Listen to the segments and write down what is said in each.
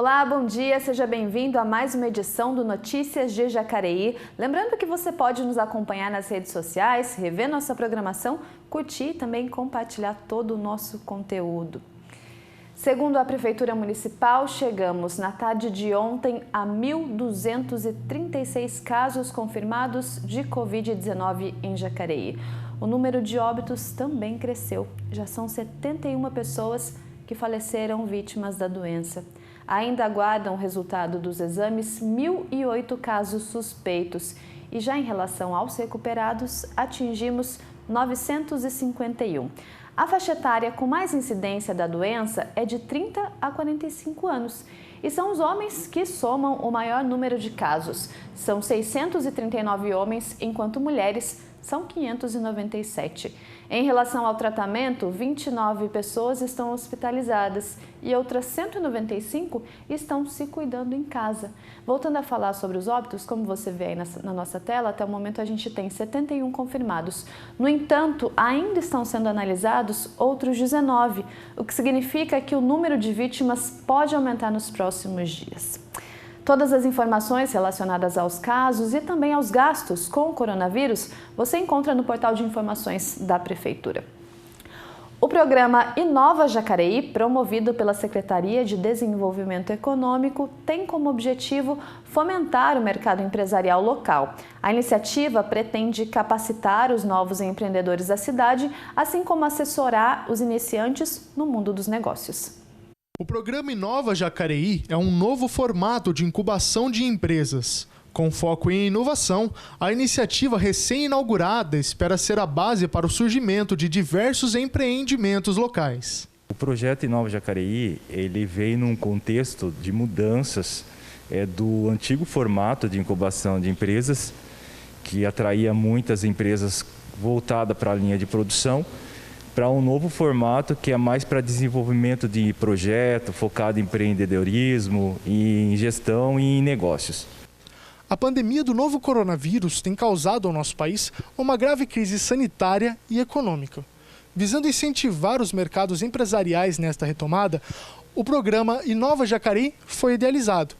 Olá, bom dia, seja bem-vindo a mais uma edição do Notícias de Jacareí. Lembrando que você pode nos acompanhar nas redes sociais, rever nossa programação, curtir e também compartilhar todo o nosso conteúdo. Segundo a Prefeitura Municipal, chegamos na tarde de ontem a 1.236 casos confirmados de Covid-19 em Jacareí. O número de óbitos também cresceu. Já são 71 pessoas que faleceram vítimas da doença. Ainda aguardam o resultado dos exames 1.008 casos suspeitos. E já em relação aos recuperados, atingimos 951. A faixa etária com mais incidência da doença é de 30 a 45 anos. E são os homens que somam o maior número de casos. São 639 homens, enquanto mulheres são 597. Em relação ao tratamento, 29 pessoas estão hospitalizadas e outras 195 estão se cuidando em casa. Voltando a falar sobre os óbitos, como você vê aí na nossa tela, até o momento a gente tem 71 confirmados. No entanto, ainda estão sendo analisados outros 19, o que significa que o número de vítimas pode aumentar nos próximos dias. Todas as informações relacionadas aos casos e também aos gastos com o coronavírus você encontra no portal de informações da Prefeitura. O programa Inova Jacareí, promovido pela Secretaria de Desenvolvimento Econômico, tem como objetivo fomentar o mercado empresarial local. A iniciativa pretende capacitar os novos empreendedores da cidade, assim como assessorar os iniciantes no mundo dos negócios. O programa Inova Jacareí é um novo formato de incubação de empresas. Com foco em inovação, a iniciativa recém-inaugurada espera ser a base para o surgimento de diversos empreendimentos locais. O projeto Inova Jacareí ele veio num contexto de mudanças do antigo formato de incubação de empresas, que atraía muitas empresas voltadas para a linha de produção, para um novo formato que é mais para desenvolvimento de projeto, focado em empreendedorismo, em gestão e em negócios. A pandemia do novo coronavírus tem causado ao nosso país uma grave crise sanitária e econômica. Visando incentivar os mercados empresariais nesta retomada, o programa Inova Jacareí foi idealizado.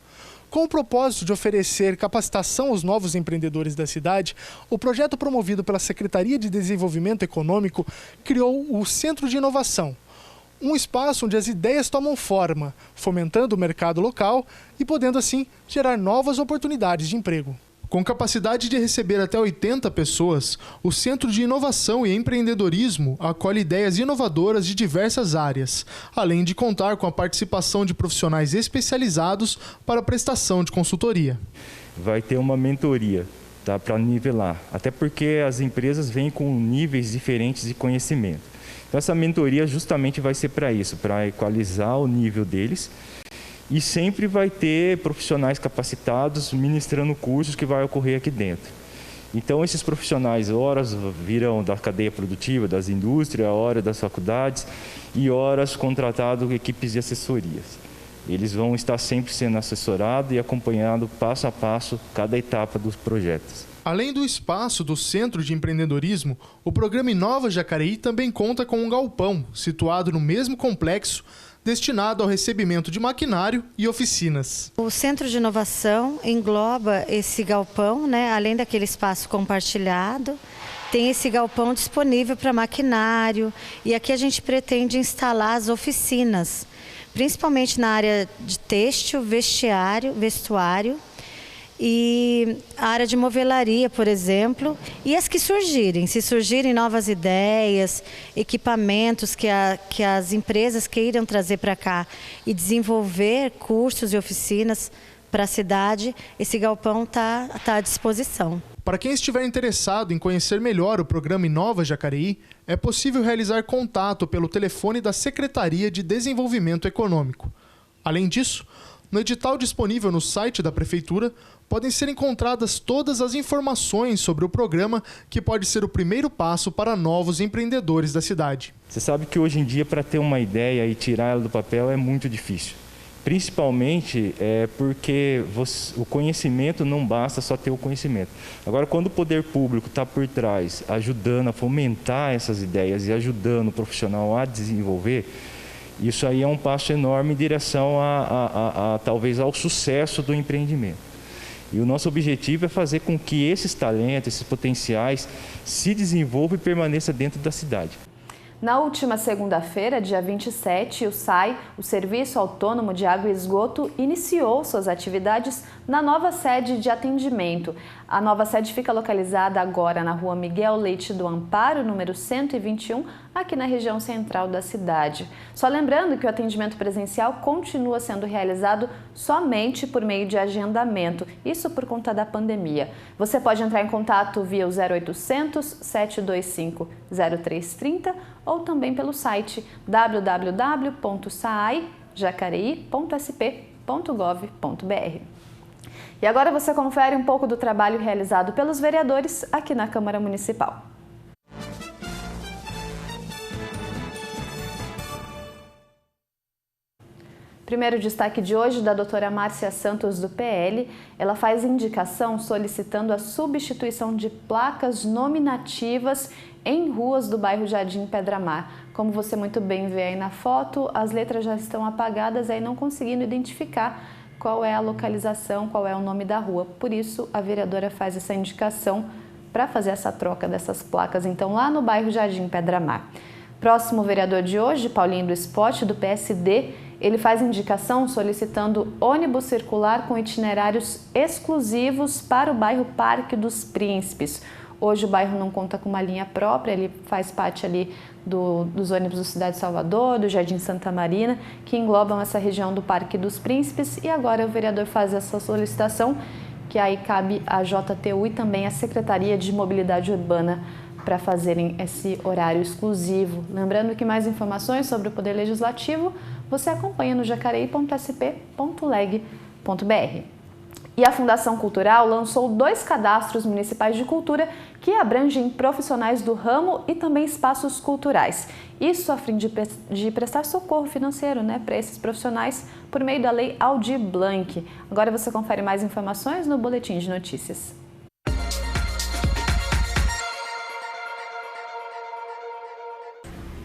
Com o propósito de oferecer capacitação aos novos empreendedores da cidade, o projeto promovido pela Secretaria de Desenvolvimento Econômico criou o Centro de Inovação, um espaço onde as ideias tomam forma, fomentando o mercado local e podendo assim gerar novas oportunidades de emprego. Com capacidade de receber até 80 pessoas, o Centro de Inovação e Empreendedorismo acolhe ideias inovadoras de diversas áreas, além de contar com a participação de profissionais especializados para a prestação de consultoria. Vai ter uma mentoria, tá, para nivelar, até porque as empresas vêm com níveis diferentes de conhecimento. Então essa mentoria justamente vai ser para isso, para equalizar o nível deles. E sempre vai ter profissionais capacitados ministrando cursos que vai ocorrer aqui dentro. Então esses profissionais, horas virão da cadeia produtiva, das indústrias, horas das faculdades e horas contratado equipes de assessorias. Eles vão estar sempre sendo assessorados e acompanhando passo a passo cada etapa dos projetos. Além do espaço do Centro de Empreendedorismo, o programa Inova Jacareí também conta com um galpão, situado no mesmo complexo, destinado ao recebimento de maquinário e oficinas. O Centro de Inovação engloba esse galpão, além daquele espaço compartilhado, tem esse galpão disponível para maquinário e aqui a gente pretende instalar as oficinas, principalmente na área de têxtil, vestuário e a área de movelaria, por exemplo, e as que surgirem, se surgirem novas ideias, equipamentos que as empresas queiram trazer para cá e desenvolver cursos e oficinas para a cidade, esse galpão está à disposição. Para quem estiver interessado em conhecer melhor o programa Inova Jacareí, é possível realizar contato pelo telefone da Secretaria de Desenvolvimento Econômico. Além disso, no edital disponível no site da Prefeitura, podem ser encontradas todas as informações sobre o programa, que pode ser o primeiro passo para novos empreendedores da cidade. Você sabe que hoje em dia, para ter uma ideia e tirar ela do papel é muito difícil. Principalmente porque o conhecimento não basta só ter o conhecimento. Agora, quando o poder público está por trás, ajudando a fomentar essas ideias e ajudando o profissional a desenvolver, Isso aí é um passo enorme em direção talvez ao sucesso do empreendimento. E o nosso objetivo é fazer com que esses talentos, esses potenciais, se desenvolvam e permaneçam dentro da cidade. Na última segunda-feira, dia 27, o SAI, o Serviço Autônomo de Água e Esgoto, iniciou suas atividades na nova sede de atendimento. A nova sede fica localizada agora na Rua Miguel Leite do Amparo, número 121, aqui na região central da cidade. Só lembrando que o atendimento presencial continua sendo realizado somente por meio de agendamento, isso por conta da pandemia. Você pode entrar em contato via o 0800 725 0330 ou também pelo site www.saaijacareí.sp.gov.br. E agora você confere um pouco do trabalho realizado pelos vereadores aqui na Câmara Municipal. Primeiro destaque de hoje da doutora Márcia Santos, do PL. Ela faz indicação solicitando a substituição de placas nominativas em ruas do bairro Jardim Pedra Mar. Como você muito bem vê aí na foto, as letras já estão apagadas, aí não conseguindo identificar qual é a localização, qual é o nome da rua. Por isso, a vereadora faz essa indicação para fazer essa troca dessas placas, então, lá no bairro Jardim Pedra Mar. Próximo vereador de hoje, Paulinho do Esporte, do PSD, ele faz indicação solicitando ônibus circular com itinerários exclusivos para o bairro Parque dos Príncipes. Hoje o bairro não conta com uma linha própria, ele faz parte ali dos ônibus do Cidade de Salvador, do Jardim Santa Marina, que englobam essa região do Parque dos Príncipes, e agora o vereador faz essa solicitação, que aí cabe à JTU e também à Secretaria de Mobilidade Urbana para fazerem esse horário exclusivo. Lembrando que mais informações sobre o Poder Legislativo você acompanha no jacareí.sp.leg.br. E a Fundação Cultural lançou 2 cadastros municipais de cultura que abrangem profissionais do ramo e também espaços culturais. Isso a fim de prestar socorro financeiro, para esses profissionais por meio da Lei Aldir Blanc. Agora você confere mais informações no Boletim de Notícias.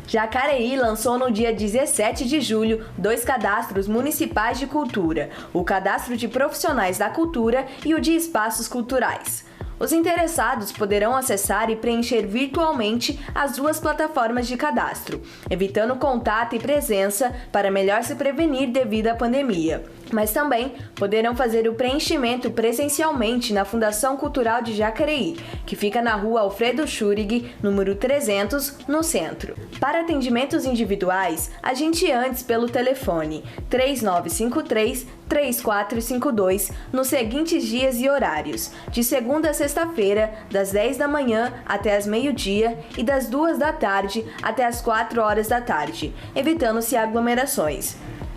Jacareí lançou no dia 17 de julho 2 cadastros municipais de cultura, o Cadastro de Profissionais da Cultura e o de Espaços Culturais. Os interessados poderão acessar e preencher virtualmente as 2 plataformas de cadastro, evitando contato e presença para melhor se prevenir devido à pandemia. Mas também poderão fazer o preenchimento presencialmente na Fundação Cultural de Jacareí, que fica na Rua Alfredo Schurig, número 300, no centro. Para atendimentos individuais, agende antes pelo telefone 3953-3452 nos seguintes dias e horários, de segunda a sexta-feira, das 10 da manhã até as meio-dia e das 2 da tarde até as 4 horas da tarde, evitando-se aglomerações.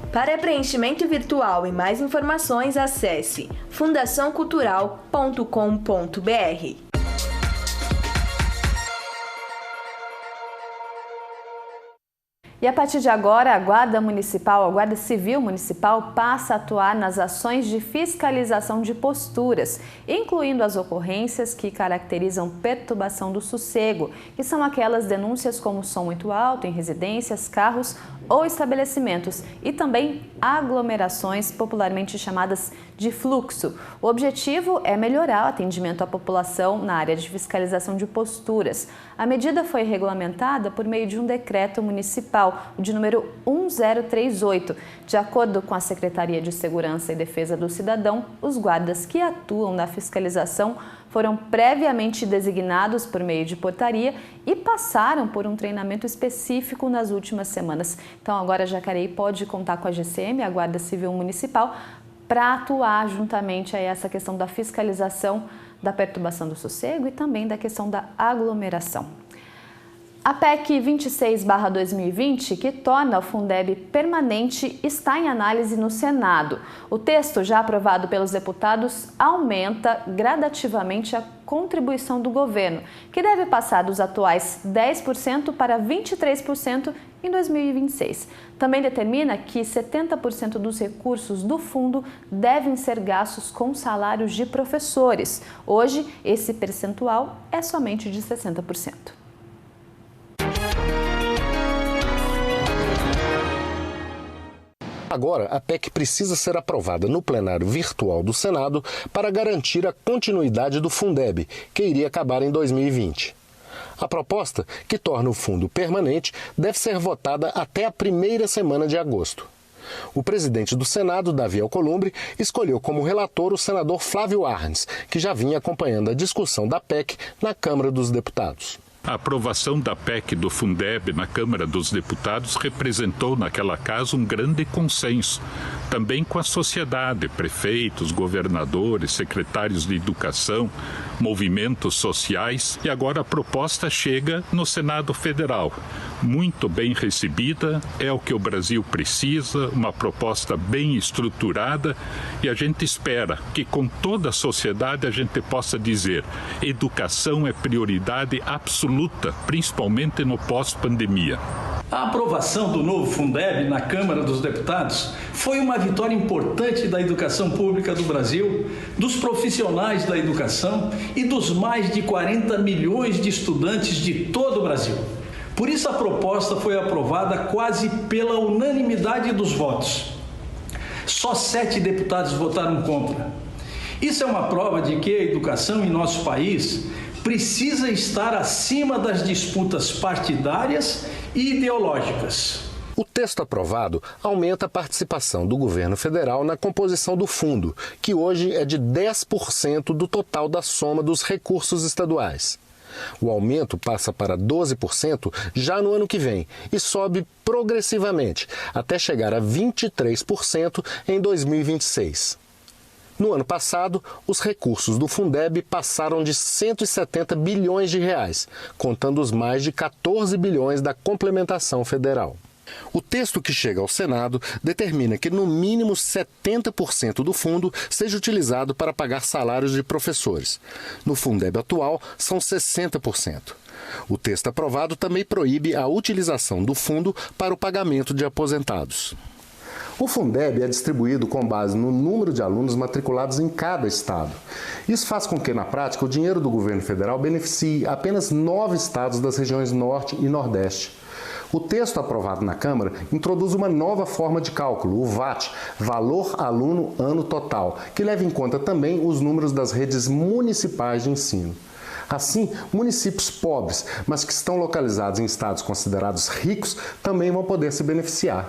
Para preenchimento virtual e mais informações, acesse fundaçãocultural.com.br. E a partir de agora, a Guarda Civil Municipal passa a atuar nas ações de fiscalização de posturas, incluindo as ocorrências que caracterizam perturbação do sossego, que são aquelas denúncias como som muito alto em residências, carros ou estabelecimentos, e também aglomerações popularmente chamadas de fluxo. O objetivo é melhorar o atendimento à população na área de fiscalização de posturas. A medida foi regulamentada por meio de um decreto municipal, o de número 1038. De acordo com a Secretaria de Segurança e Defesa do Cidadão, os guardas que atuam na fiscalização foram previamente designados por meio de portaria e passaram por um treinamento específico nas últimas semanas. Então agora Jacareí pode contar com a GCM, a Guarda Civil Municipal, para atuar juntamente a essa questão da fiscalização da perturbação do sossego e também da questão da aglomeração. A PEC 26/2020, que torna o Fundeb permanente, está em análise no Senado. O texto, já aprovado pelos deputados, aumenta gradativamente a contribuição do governo, que deve passar dos atuais 10% para 23% em 2026. Também determina que 70% dos recursos do fundo devem ser gastos com salários de professores. Hoje, esse percentual é somente de 60%. Agora, a PEC precisa ser aprovada no plenário virtual do Senado para garantir a continuidade do Fundeb, que iria acabar em 2020. A proposta, que torna o fundo permanente, deve ser votada até a primeira semana de agosto. O presidente do Senado, Davi Alcolumbre, escolheu como relator o senador Flávio Arnes, que já vinha acompanhando a discussão da PEC na Câmara dos Deputados. A aprovação da PEC do Fundeb na Câmara dos Deputados representou, naquela casa, um grande consenso. Também com a sociedade, prefeitos, governadores, secretários de educação, movimentos sociais. E agora a proposta chega no Senado Federal. Muito bem recebida, é o que o Brasil precisa, uma proposta bem estruturada. E a gente espera que com toda a sociedade a gente possa dizer: educação é prioridade absoluta, principalmente no pós-pandemia. A aprovação do novo Fundeb na Câmara dos Deputados foi uma vitória importante da educação pública do Brasil, dos profissionais da educação e dos mais de 40 milhões de estudantes de todo o Brasil. Por isso a proposta foi aprovada quase pela unanimidade dos votos. Só 7 deputados votaram contra. Isso é uma prova de que a educação em nosso país precisa estar acima das disputas partidárias e ideológicas. O texto aprovado aumenta a participação do governo federal na composição do fundo, que hoje é de 10% do total da soma dos recursos estaduais. O aumento passa para 12% já no ano que vem e sobe progressivamente, até chegar a 23% em 2026. No ano passado, os recursos do Fundeb passaram de 170 bilhões de reais, contando os mais de 14 bilhões da complementação federal. O texto que chega ao Senado determina que no mínimo 70% do fundo seja utilizado para pagar salários de professores. No Fundeb atual, são 60%. O texto aprovado também proíbe a utilização do fundo para o pagamento de aposentados. O Fundeb é distribuído com base no número de alunos matriculados em cada estado. Isso faz com que, na prática, o dinheiro do governo federal beneficie apenas 9 estados das regiões Norte e Nordeste. O texto aprovado na Câmara introduz uma nova forma de cálculo, o VAT, Valor Aluno Ano Total, que leva em conta também os números das redes municipais de ensino. Assim, municípios pobres, mas que estão localizados em estados considerados ricos, também vão poder se beneficiar.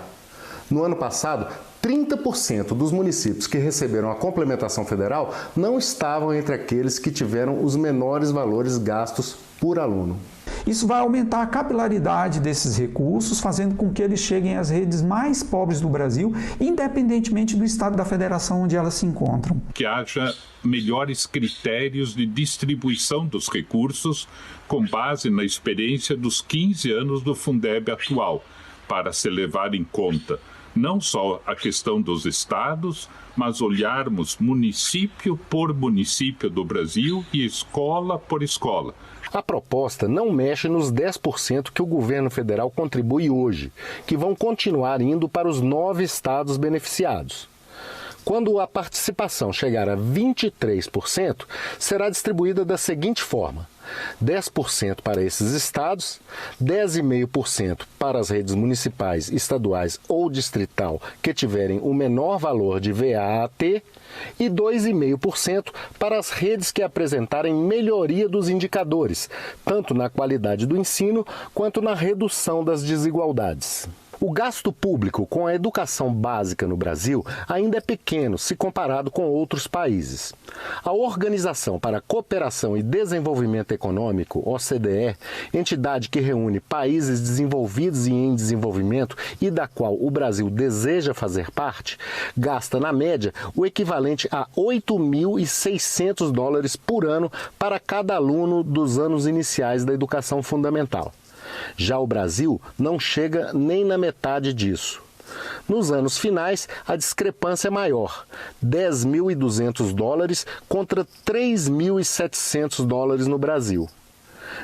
No ano passado, 30% dos municípios que receberam a complementação federal não estavam entre aqueles que tiveram os menores valores gastos por aluno. Isso vai aumentar a capilaridade desses recursos, fazendo com que eles cheguem às redes mais pobres do Brasil, independentemente do estado da federação onde elas se encontram. Que haja melhores critérios de distribuição dos recursos com base na experiência dos 15 anos do Fundeb atual, para se levar em conta não só a questão dos estados, mas olharmos município por município do Brasil e escola por escola. A proposta não mexe nos 10% que o governo federal contribui hoje, que vão continuar indo para os 9 estados beneficiados. Quando a participação chegar a 23%, será distribuída da seguinte forma: 10% para esses estados, 10,5% para as redes municipais, estaduais ou distrital que tiverem o menor valor de VAT e 2,5% para as redes que apresentarem melhoria dos indicadores, tanto na qualidade do ensino quanto na redução das desigualdades. O gasto público com a educação básica no Brasil ainda é pequeno se comparado com outros países. A Organização para a Cooperação e Desenvolvimento Econômico, OCDE, entidade que reúne países desenvolvidos e em desenvolvimento e da qual o Brasil deseja fazer parte, gasta na média o equivalente a $8.600 por ano para cada aluno dos anos iniciais da educação fundamental. Já o Brasil não chega nem na metade disso. Nos anos finais, a discrepância é maior, $10.200 contra $3.700 no Brasil.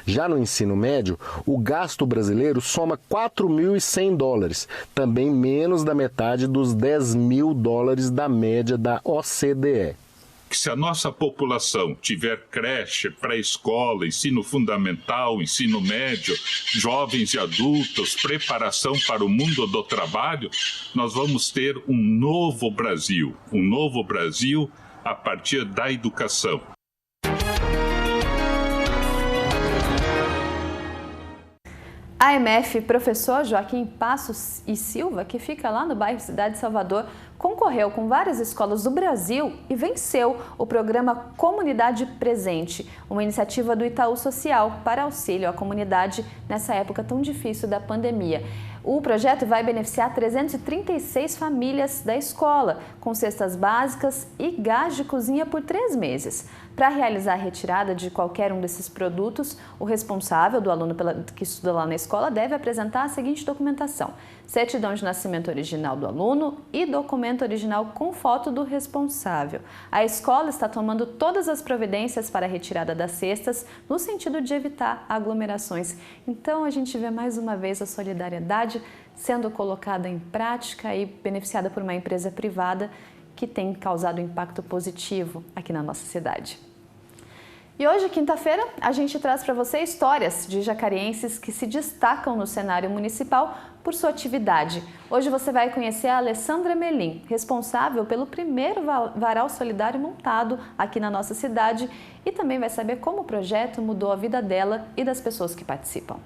Já no ensino médio, o gasto brasileiro soma $4.100, também menos da metade dos $10.000 da média da OCDE. que se a nossa população tiver creche, pré-escola, ensino fundamental, ensino médio, jovens e adultos, preparação para o mundo do trabalho, nós vamos ter um novo Brasil a partir da educação. AMF, professor Joaquim Passos e Silva, que fica lá no bairro Cidade de Salvador, concorreu com várias escolas do Brasil e venceu o programa Comunidade Presente, uma iniciativa do Itaú Social para auxílio à comunidade nessa época tão difícil da pandemia. O projeto vai beneficiar 336 famílias da escola, com cestas básicas e gás de cozinha por 3 meses. Para realizar a retirada de qualquer um desses produtos, o responsável do aluno que estuda lá na escola deve apresentar a seguinte documentação: certidão de nascimento original do aluno e documento original com foto do responsável. A escola está tomando todas as providências para a retirada das cestas, no sentido de evitar aglomerações. Então, a gente vê mais uma vez a solidariedade sendo colocada em prática e beneficiada por uma empresa privada que tem causado impacto positivo aqui na nossa cidade. E hoje, quinta-feira, a gente traz para você histórias de jacarienses que se destacam no cenário municipal por sua atividade. Hoje você vai conhecer a Alessandra Melim, responsável pelo primeiro varal solidário montado aqui na nossa cidade, e também vai saber como o projeto mudou a vida dela e das pessoas que participam.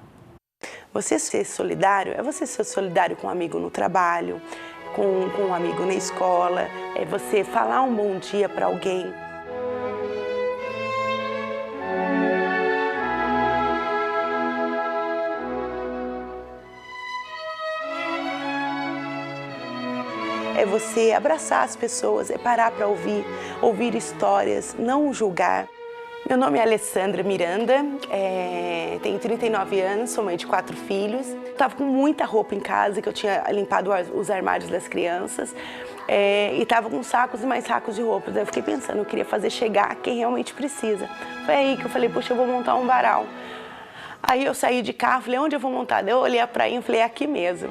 Você ser solidário é você ser solidário com um amigo no trabalho, com um amigo na escola, é você falar um bom dia para alguém. É você abraçar as pessoas, é parar para ouvir histórias, não julgar. Meu nome é Alessandra Miranda, tenho 39 anos, sou mãe de 4 filhos. Estava com muita roupa em casa, que eu tinha limpado os armários das crianças, e estava com sacos e mais sacos de roupas. Daí eu fiquei pensando, eu queria fazer chegar a quem realmente precisa. Foi aí que eu falei, puxa, eu vou montar um varal. Aí eu saí de carro, falei, onde eu vou montar? Daí eu olhei a praia e falei, é aqui mesmo.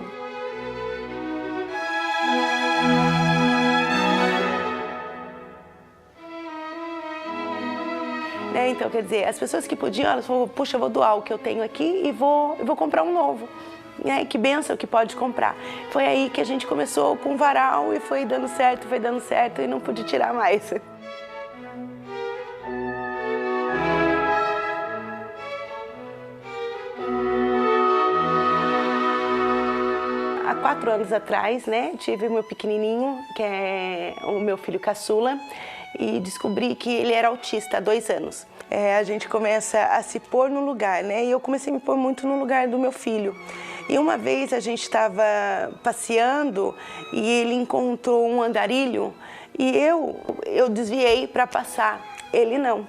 Então, quer dizer, as pessoas que podiam, elas falaram, puxa, eu vou doar o que eu tenho aqui e vou comprar um novo. Que bênção que pode comprar. Foi aí que a gente começou com o varal e foi dando certo e não pude tirar mais. Há 4 anos atrás, tive o meu pequenininho, que é o meu filho caçula, e descobri que ele era autista há 2 anos. A gente começa a se pôr no lugar, e eu comecei a me pôr muito no lugar do meu filho. E uma vez a gente estava passeando e ele encontrou um andarilho e eu desviei para passar. Ele não.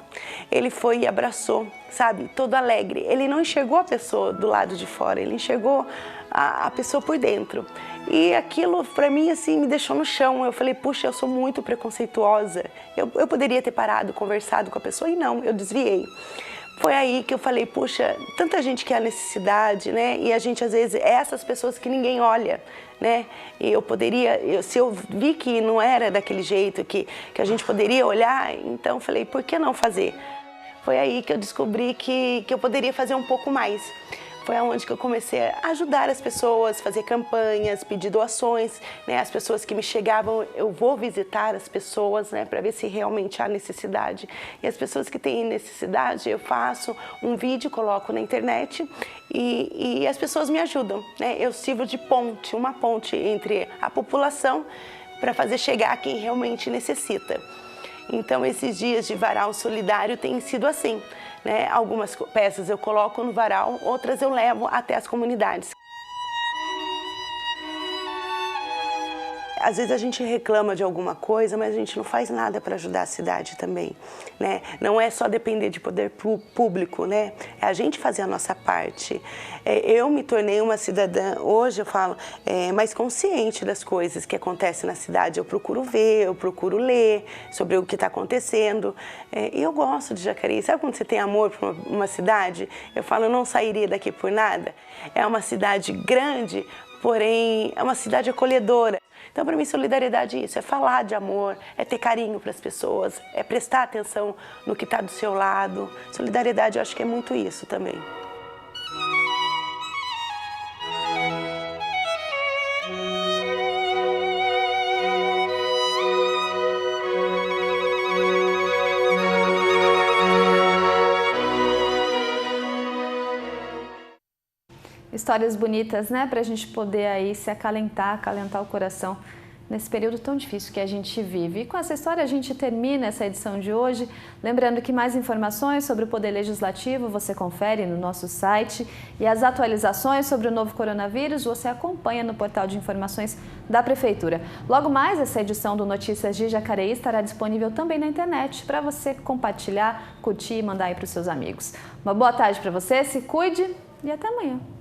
Ele foi e abraçou, sabe, todo alegre. Ele não enxergou a pessoa do lado de fora, ele enxergou a pessoa por dentro. E aquilo, para mim, assim, me deixou no chão. Eu falei, puxa, eu sou muito preconceituosa. Eu poderia ter parado, conversado com a pessoa, e não, eu desviei. Foi aí que eu falei, puxa, tanta gente que há necessidade, e a gente, às vezes, é essas pessoas que ninguém olha, E eu poderia, se eu vi que não era daquele jeito, que a gente poderia olhar, então eu falei, por que não fazer? Foi aí que eu descobri que eu poderia fazer um pouco mais. Foi onde que eu comecei a ajudar as pessoas, fazer campanhas, pedir doações, As pessoas que me chegavam, eu vou visitar as pessoas, para ver se realmente há necessidade. E as pessoas que têm necessidade, eu faço um vídeo, coloco na internet e as pessoas me ajudam, Eu sirvo de ponte, uma ponte entre a população para fazer chegar a quem realmente necessita. Então, esses dias de varal solidário têm sido assim. Algumas peças eu coloco no varal, outras eu levo até as comunidades. Às vezes a gente reclama de alguma coisa, mas a gente não faz nada para ajudar a cidade também, Não é só depender de poder público, É a gente fazer a nossa parte. Eu me tornei uma cidadã, hoje eu falo, mais consciente das coisas que acontecem na cidade. Eu procuro ver, eu procuro ler sobre o que está acontecendo. E eu gosto de Jacareí. Sabe quando você tem amor por uma cidade? Eu falo, eu não sairia daqui por nada. É uma cidade grande, porém é uma cidade acolhedora. Então, para mim, solidariedade é isso, é falar de amor, é ter carinho para as pessoas, é prestar atenção no que está do seu lado. Solidariedade, eu acho que é muito isso também. Histórias bonitas, né? Para a gente poder aí se acalentar o coração nesse período tão difícil que a gente vive. E com essa história a gente termina essa edição de hoje. Lembrando que mais informações sobre o Poder Legislativo você confere no nosso site e as atualizações sobre o novo coronavírus você acompanha no portal de informações da Prefeitura. Logo mais, essa edição do Notícias de Jacareí estará disponível também na internet para você compartilhar, curtir e mandar aí para os seus amigos. Uma boa tarde para você, se cuide e até amanhã.